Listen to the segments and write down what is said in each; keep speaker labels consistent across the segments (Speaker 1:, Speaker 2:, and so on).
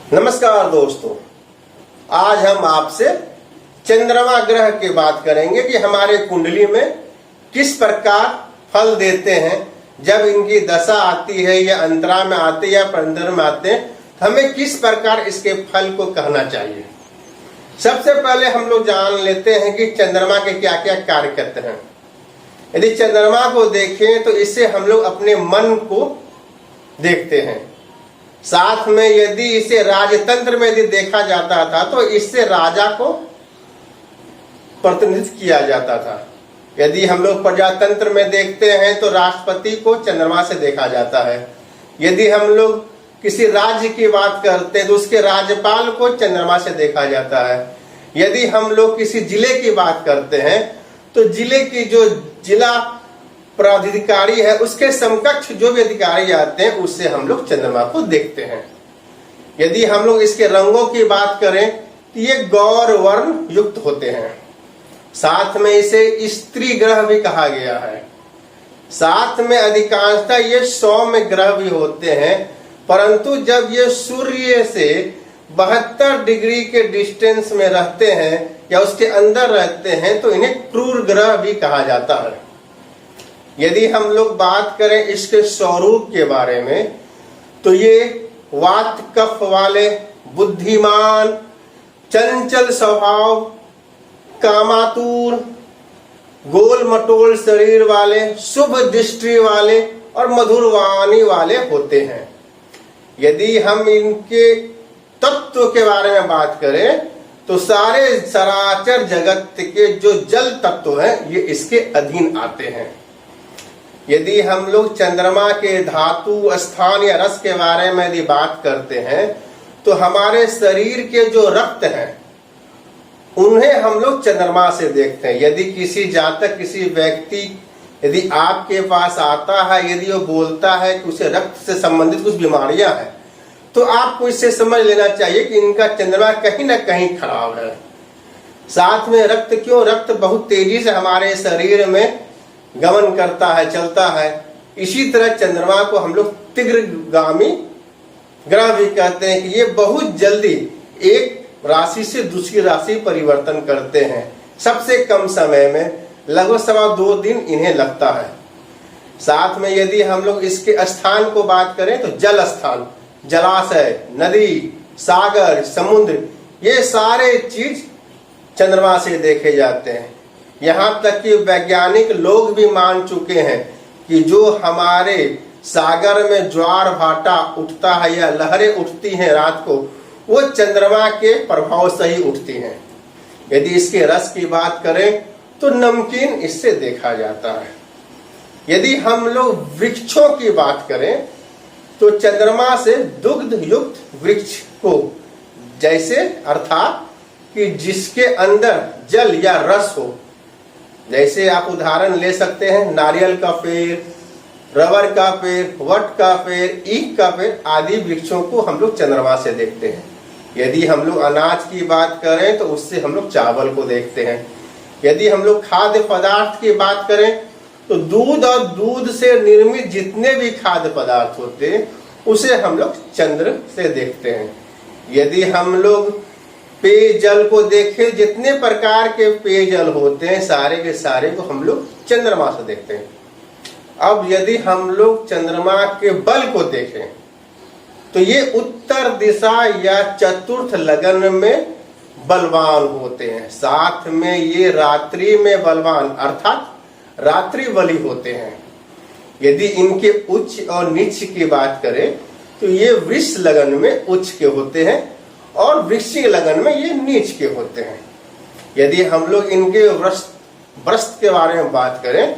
Speaker 1: नमस्कार दोस्तों, आज हम आपसे चंद्रमा ग्रह की बात करेंगे कि हमारे कुंडली में किस प्रकार फल देते हैं। जब इनकी दशा आती है या अंतरा में आते या परंतर में आते हैं तो हमें किस प्रकार इसके फल को कहना चाहिए। सबसे पहले हम लोग जान लेते हैं कि चंद्रमा के क्या क्या कार्य करते हैं। यदि चंद्रमा को देखें तो इससे हम लोग अपने मन को देखते हैं। साथ में यदि इसे राजतंत्र में यदि देखा जाता था तो इससे राजा को प्रतिनिधित्व किया जाता था। यदि हम लोग प्रजातंत्र में देखते हैं तो राष्ट्रपति को चंद्रमा से देखा जाता है। यदि हम लोग किसी राज्य की बात करते हैं तो उसके राज्यपाल को चंद्रमा से देखा जाता है। यदि हम लोग किसी जिले की बात करते हैं तो जिले की जो जिला प्राधिकारी है उसके समकक्ष जो भी अधिकारी आते हैं उससे हम लोग चंद्रमा को देखते हैं। यदि हम लोग इसके रंगों की बात करें तो ये गौर वर्ण युक्त होते हैं। साथ में इसे स्त्री ग्रह भी कहा गया है। साथ में अधिकांशतः ये सौम्य ग्रह भी होते हैं, परंतु जब ये सूर्य से 72 डिग्री के डिस्टेंस में रहते हैं या उसके अंदर रहते हैं तो इन्हें क्रूर ग्रह भी कहा जाता है। यदि हम लोग बात करें इसके स्वरूप के बारे में तो ये वात कफ वाले, बुद्धिमान, चंचल स्वभाव, कामातुर, गोल मटोल शरीर वाले, शुभ दृष्टि वाले और मधुर वाणी वाले होते हैं। यदि हम इनके तत्व के बारे में बात करें तो सारे चराचर जगत के जो जल तत्व हैं ये इसके अधीन आते हैं। यदि हम लोग चंद्रमा के धातु, स्थान या रस के बारे में यदि बात करते हैं तो हमारे शरीर के जो रक्त हैं उन्हें हम लोग चंद्रमा से देखते हैं। यदि किसी जातक, किसी व्यक्ति यदि आपके पास आता है, यदि वो बोलता है कि उसे रक्त से संबंधित कुछ बीमारियां हैं तो आपको इससे समझ लेना चाहिए कि इनका चंद्रमा कहीं ना कहीं खराब है। साथ में रक्त क्यों, रक्त बहुत तेजी से हमारे शरीर में गमन करता है, चलता है। इसी तरह चंद्रमा को हम लोग तीव्रगामी ग्रह भी कहते हैं कि ये बहुत जल्दी एक राशि से दूसरी राशि परिवर्तन करते हैं। सबसे कम समय में लगभग 2.25 दिन इन्हें लगता है। साथ में यदि हम लोग इसके स्थान को बात करें तो जल स्थान, जलाशय, नदी, सागर, समुद्र, ये सारे चीज चंद्रमा से देखे जाते हैं। यहाँ तक कि वैज्ञानिक लोग भी मान चुके हैं कि जो हमारे सागर में ज्वार भाटा उठता है या लहरें उठती हैं रात को, वो चंद्रमा के प्रभाव से ही उठती हैं। यदि इसके रस की बात करें तो नमकीन इससे देखा जाता है। यदि हम लोग वृक्षों की बात करें तो चंद्रमा से दुग्ध युक्त वृक्ष को, जैसे अर्थात कि जिसके अंदर जल या रस हो, जैसे आप उदाहरण ले सकते हैं नारियल का पेड़, रबर का पेड़, वट का पेड़, ईख का पेड़ आदि वृक्षों को हम लोग चंद्रमा से देखते हैं। यदि हम लोग अनाज की बात करें तो उससे हम लोग चावल को देखते हैं। यदि हम लोग खाद्य पदार्थ की बात करें तो दूध और दूध से निर्मित जितने भी खाद्य पदार्थ होते हैं उसे हम लोग चंद्र से देखते हैं। यदि हम लोग पेयजल को देखें, जितने प्रकार के पेयजल होते हैं सारे के सारे को हम लोग चंद्रमा से देखते हैं। अब यदि हम लोग चंद्रमा के बल को देखें तो ये उत्तर दिशा या चतुर्थ लगन में बलवान होते हैं। साथ में ये रात्रि में बलवान अर्थात रात्रि बली होते हैं। यदि इनके उच्च और नीच की बात करें तो ये वृष लगन में उच्च के होते हैं और वृश्चिक लगन में ये नीच के होते हैं। यदि हम लोग इनके वस्त्र के बारे में बात करें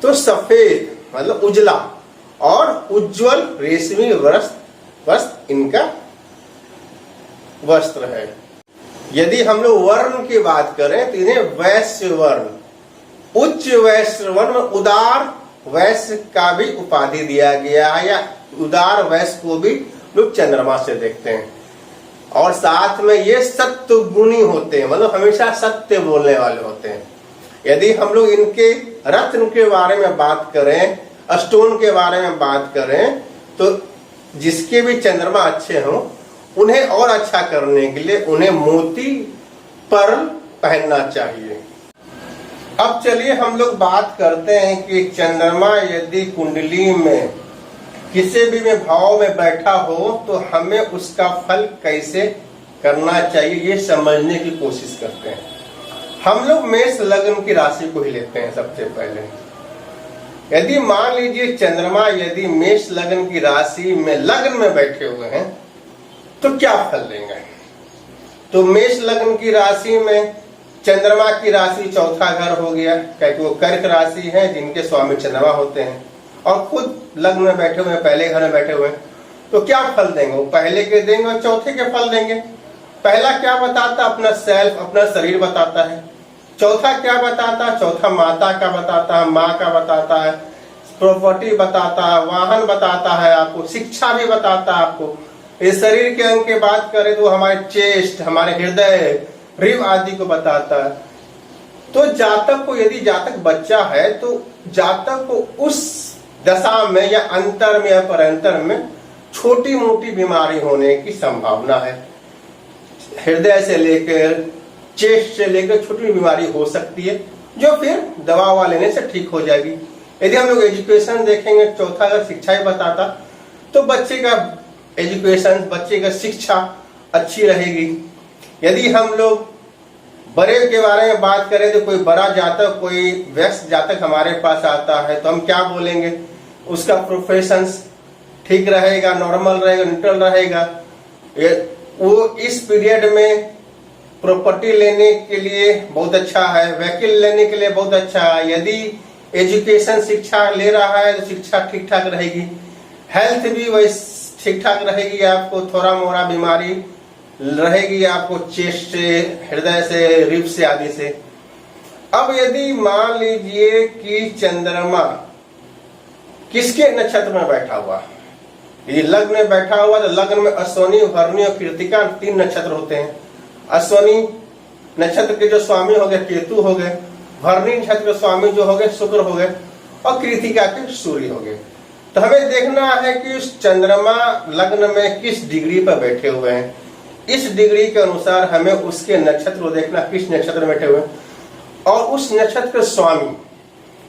Speaker 1: तो सफेद मतलब उजला और उज्जवल रेशमी वस्त्र इनका वस्त्र है। यदि हम लोग वर्ण की बात करें तो इन्हें वैश्य वर्ण, उच्च वैश्य वर्ण, उदार वैश्य का भी उपाधि दिया गया है, या उदार वैश्य को भी लोग चंद्रमा से देखते हैं। और साथ में ये सत्य गुणी होते हैं, मतलब हमेशा सत्य बोलने वाले होते हैं। यदि हम लोग इनके रत्न के बारे में बात करें, स्टोन के बारे में बात करें तो जिसके भी चंद्रमा अच्छे हों उन्हें और अच्छा करने के लिए उन्हें मोती पर्ल पहनना चाहिए। अब चलिए हम लोग बात करते हैं कि चंद्रमा यदि कुंडली में किसी भी में भाव में बैठा हो तो हमें उसका फल कैसे करना चाहिए, ये समझने की कोशिश करते हैं। हम लोग मेष लग्न की राशि को ही लेते हैं सबसे पहले। यदि मान लीजिए चंद्रमा यदि मेष लग्न की राशि में लग्न में बैठे हुए हैं तो क्या फल देंगे। तो मेष लग्न की राशि में चंद्रमा की राशि चौथा घर हो गया, क्योंकि वो कर्क राशि है जिनके स्वामी चंद्रमा होते हैं और खुद लग्न में बैठे हुए हैं, पहले घर में बैठे हुए हैं। तो क्या फल देंगे, वो पहले के देंगे और चौथे के फल देंगे। पहला क्या बताता, अपना सेल्फ, अपना शरीर बताता है। चौथा क्या बताता, चौथा माता का बताता है, माँ का बताता है, प्रॉपर्टी बताता है, वाहन बताता है, आपको शिक्षा भी बताता है। आपको इस शरीर के अंग की बात करें तो हमारे चेस्ट, हमारे हृदय, रिव आदि को बताता है। तो जातक को, यदि जातक बच्चा है तो जातक को उस दशा में या अंतर में या परांतर में छोटी मोटी बीमारी होने की संभावना है। हृदय से लेकर चेस्ट से लेकर छोटी बीमारी हो सकती है, जो फिर दवा लेने से ठीक हो जाएगी। यदि हम लोग एजुकेशन देखेंगे, चौथा अगर शिक्षा ही बताता तो बच्चे का एजुकेशन, बच्चे का शिक्षा अच्छी रहेगी। यदि हम लोग बड़े के बारे में बात करें तो कोई बड़ा जातक, कोई वयस्क जातक हमारे पास आता है तो हम क्या बोलेंगे, उसका प्रोफेशन ठीक रहेगा, नॉर्मल रहेगा, न्यूट्रल रहेगा। वो इस पीरियड में प्रॉपर्टी लेने के लिए बहुत अच्छा है, व्हीकल लेने के लिए बहुत अच्छा है। यदि एजुकेशन शिक्षा ले रहा है तो शिक्षा ठीक ठाक रहेगी, हेल्थ भी वही ठीक ठाक रहेगी। आपको थोड़ा मोड़ा बीमारी रहेगी, आपको चेस्ट से, हृदय से, रिब से आदि से। अब यदि मान लीजिए कि चंद्रमा किसके नक्षत्र में बैठा हुआ, ये लग्न में बैठा हुआ तो लग्न में अश्विनी, भरणी और कृतिका 3 नक्षत्र होते हैं। अश्विनी नक्षत्र के जो स्वामी हो गए केतु हो गए, भरणी नक्षत्र के स्वामी जो हो गए शुक्र हो गए और कृतिका के सूर्य हो गए। तो हमें देखना है कि उस चंद्रमा लग्न में किस डिग्री पर बैठे हुए हैं। इस डिग्री के अनुसार हमें उसके नक्षत्र को देखना, किस नक्षत्र में बैठे हुए हैं, और उस नक्षत्र के स्वामी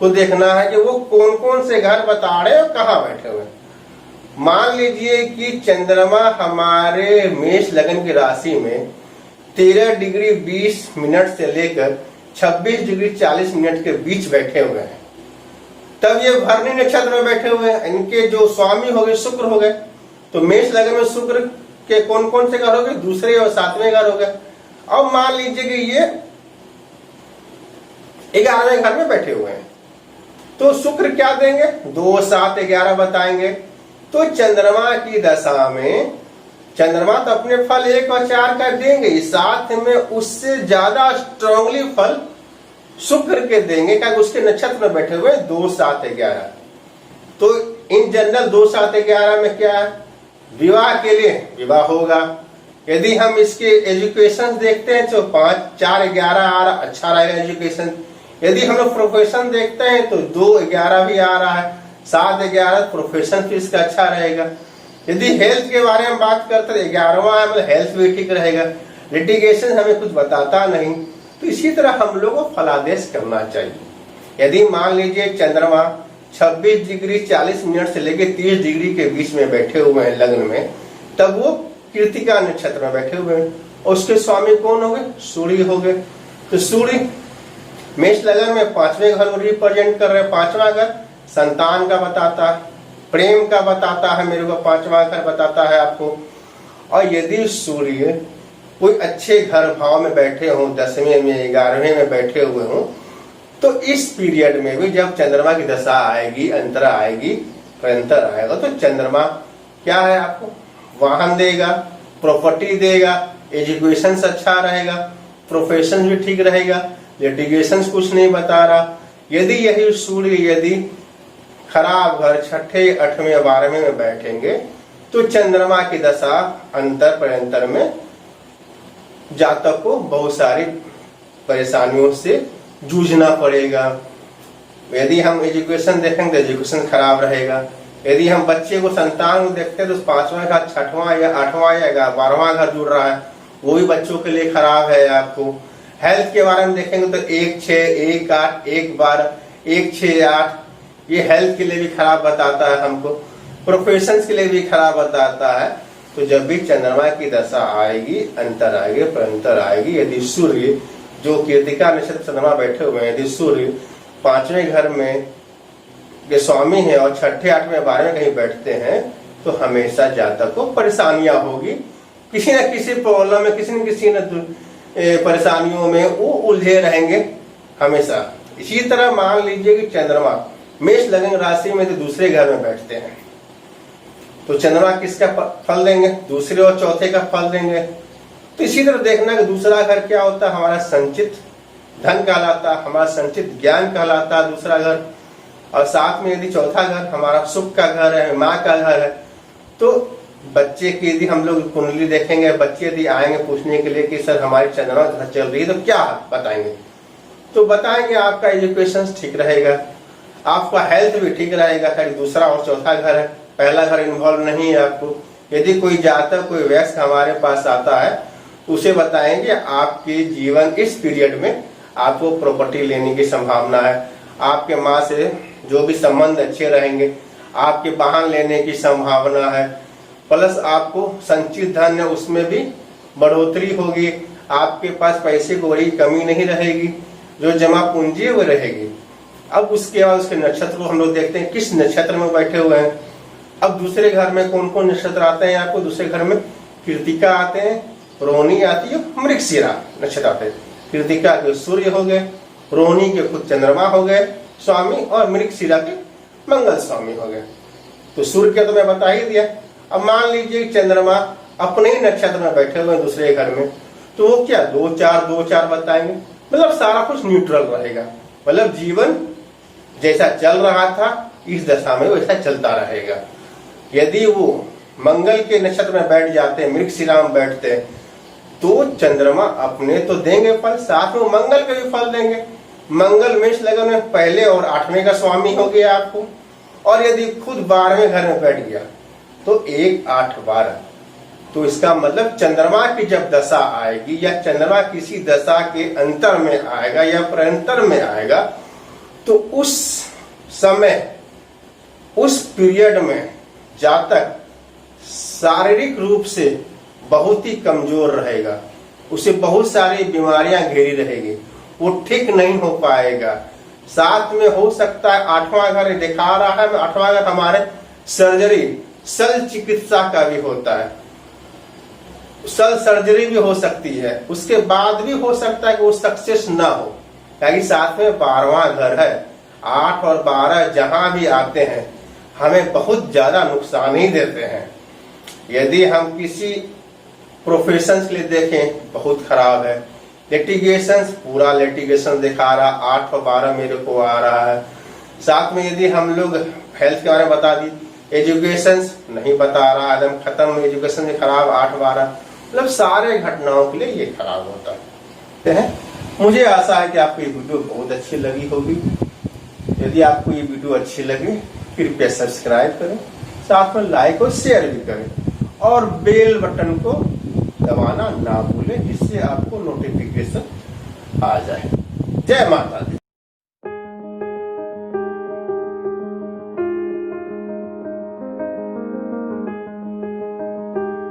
Speaker 1: को देखना है कि वो कौन कौन से घर बता रहे हैं और कहाँ बैठे हुए हैं। मान लीजिए कि चंद्रमा हमारे मेष लग्न की राशि में 13 डिग्री 20 मिनट से लेकर 26 डिग्री 40 मिनट के बीच बैठे हुए हैं, तब ये भरणी नक्षत्र में बैठे हुए हैं। इनके जो स्वामी हो गए शुक्र हो गए। तो मेष लग्न में शुक्र के कौन कौन से घर हो गए, दूसरे और 7वें घर हो गए। अब मान लीजिए कि ये 11वें घर में बैठे हुए हैं, तो शुक्र क्या देंगे, 2, 7, 11 बताएंगे। तो चंद्रमा की दशा में चंद्रमा तो अपने फल 1 और 4 का देंगे, साथ में उससे ज्यादा स्ट्रांगली फल शुक्र के देंगे, क्योंकि उसके नक्षत्र में बैठे हुए 2, 7, 11। तो इन जनरल 2, 7, 11 में क्या है, विवाह के लिए विवाह होगा। यदि हम इसके एजुकेशन देखते हैं तो 5, 4, 11 आ रहा, अच्छा रहेगा एजुकेशन। यदि हम लोग प्रोफेशन देखते हैं तो 2, 11 भी आ रहा है, 7, 11 प्रोफेशन फिर इसका अच्छा रहेगा। यदि हेल्थ के बारे में बात करते हैं 11वां मतलब हेल्थ भी ठीक रहेगा। लिटिगेशन हमें कुछ बताता नहीं, तो इसी तरह हम लोग को फलादेश करना चाहिए। यदि मान लीजिए चंद्रमा 26 डिग्री 40 मिनट से लेकर 30 डिग्री के बीच में बैठे हुए हैं लग्न में, तब वो कृतिका नक्षत्र में बैठे हुए हैं और उसके स्वामी कौन हो गए, सूर्य हो गए। तो सूर्य मेष लग्न में 5वें घर को रिप्रेजेंट कर रहे हैं। 5वां घर संतान का बताता है, प्रेम का बताता है, मेरे को 5वां घर बताता है आपको। और यदि सूर्य कोई अच्छे घर भाव में बैठे हों, 10वें में, 11वें में बैठे हुए हों, तो इस पीरियड में भी जब चंद्रमा की दशा आएगी, अंतरा आएगी, अंतर आएगा, तो चंद्रमा क्या है, आपको वाहन देगा, प्रॉपर्टी देगा, एजुकेशन अच्छा रहेगा, प्रोफेशन भी ठीक रहेगा, लिटिगेशन कुछ नहीं बता रहा। यदि यही सूर्य यदि खराब घर 6ठे, 8वें, 12वें में बैठेंगे तो चंद्रमा की दशा अंतर प्रंतर में जातक को बहुत सारी परेशानियों से जूझना पड़ेगा। यदि हम एजुकेशन देखेंगे तो एजुकेशन खराब रहेगा, यदि हम बच्चे को संतान को देखते हैं तो 5वां घर 6वां या 8वां या 12वां घर जुड़ रहा है, वो भी बच्चों के लिए खराब है। आपको हेल्थ के बारे में देखेंगे तो 1 6 1 8 1 12 1 6 8 ये हेल्थ के लिए भी खराब बताता है हमको, प्रोफेशन के लिए भी खराब बताता है। तो जब भी चंद्रमा की दशा आएगी, अंतर आएगी, प्रंतर आएगी, यदि सूर्य जो कृतिका नक्षत्र चंद्रमा बैठे हुए हैं, यदि सूर्य 5वें घर में के स्वामी है और 6ठे 8वें 12वें कहीं बैठते हैं तो हमेशा जातक को परेशानियां होगी, किसी न किसी प्रॉब्लम में, किसी न किसी परेशानियों में वो उलझे रहेंगे हमेशा। इसी तरह मान लीजिए कि चंद्रमा मेष लगन राशि में तो दूसरे घर में बैठते हैं, तो चंद्रमा किसका फल देंगे? दूसरे और चौथे का फल देंगे। तो इसी तरह देखना कि दूसरा घर क्या होता है, हमारा संचित धन कहलाता है, हमारा संचित ज्ञान कहलाता है दूसरा घर। और साथ में यदि चौथा घर हमारा सुख का घर है, माँ का घर है, तो बच्चे की यदि हम लोग कुंडली देखेंगे, बच्चे यदि आएंगे पूछने के लिए कि सर हमारी चंद्रमा घर चल रही है, तो क्या बताएंगे? तो बताएंगे आपका एजुकेशन ठीक रहेगा, आपका हेल्थ भी ठीक रहेगा। दूसरा और चौथा घर है, पहला घर इन्वॉल्व नहीं है आपको। यदि कोई जातक, कोई वयस्क हमारे पास आता है, उसे बताएंगे आपके जीवन इस पीरियड में आपको प्रॉपर्टी लेने की संभावना है, आपके माँ से जो भी संबंध अच्छे रहेंगे, आपके वाहन लेने की संभावना है, प्लस आपको संचित धन है उसमें भी बढ़ोतरी होगी, आपके पास पैसे की बड़ी कमी नहीं रहेगी, जो जमा पूंजी वो रहेगी। अब उसके बाद उसके नक्षत्र को हम लोग देखते हैं किस नक्षत्र में बैठे हुए हैं। अब दूसरे घर में कौन कौन नक्षत्र आते हैं आपको? दूसरे घर में कृतिका आते हैं, रोहिणी आती है, मृगशिरा नक्षत्र आते हैं। कृतिका के सूर्य हो गए, रोहिणी के खुद चंद्रमा हो गए स्वामी, और मृगशिरा के मंगल स्वामी हो गए। तो सूर्य के तो मैं बता ही दिया। अब मान लीजिए चंद्रमा अपने ही नक्षत्र में बैठे हुए दूसरे घर में, तो वो क्या 2 4 बताएंगे, मतलब सारा कुछ न्यूट्रल रहेगा, मतलब जीवन जैसा चल रहा था इस दशा में वैसा चलता रहेगा। यदि वो मंगल के नक्षत्र में बैठ जाते हैं, मृगशिरा में बैठते हैं, तो चंद्रमा अपने तो देंगे फल, साथ में मंगल के भी फल देंगे। मंगल मेष लगन में पहले और 8वें का स्वामी हो गया आपको, और यदि खुद 12वें घर में बैठ गया तो 1 8 12, तो इसका मतलब चंद्रमा की जब दशा आएगी या चंद्रमा किसी दशा के अंतर में आएगा या प्रंतर में आएगा, तो उस समय, उस पीरियड में जातक शारीरिक रूप से बहुत ही कमजोर रहेगा, उसे बहुत सारी बीमारियां घेरी रहेगी, वो ठीक नहीं हो पाएगा। साथ में हो सकता है 8वां घर दिखा रहा है, 8वां घर हमारे सर्जरी, शल्य चिकित्सा का भी होता है, शल्य सर्जरी भी हो सकती है, उसके बाद भी हो सकता है कि वो सक्सेस ना हो, क्योंकि साथ में 12वां घर है। 8 और 12 जहां भी आते हैं हमें बहुत ज्यादा नुकसान ही देते हैं। यदि हम किसी प्रोफेशन के लिए देखें बहुत खराब है, लिटिगेशन पूरा लिटिगेशन दिखा रहा, 8 और 12 मेरे को आ रहा है। साथ में यदि हम लोग हेल्थ के बारे में बता दी, एजुकेशन नहीं बता रहा, एकदम खत्म, एजुकेशन भी खराब 8 12, मतलब सारे घटनाओं के लिए ये खराब होता है। मुझे आशा है कि आपको ये वीडियो बहुत अच्छी लगी होगी। यदि आपको ये वीडियो अच्छी लगी कृपया सब्सक्राइब करें, साथ में लाइक और शेयर भी करें, और बेल बटन को दबाना ना भूलें, जिससे आपको नोटिफिकेशन आ जाए। जय माता दी।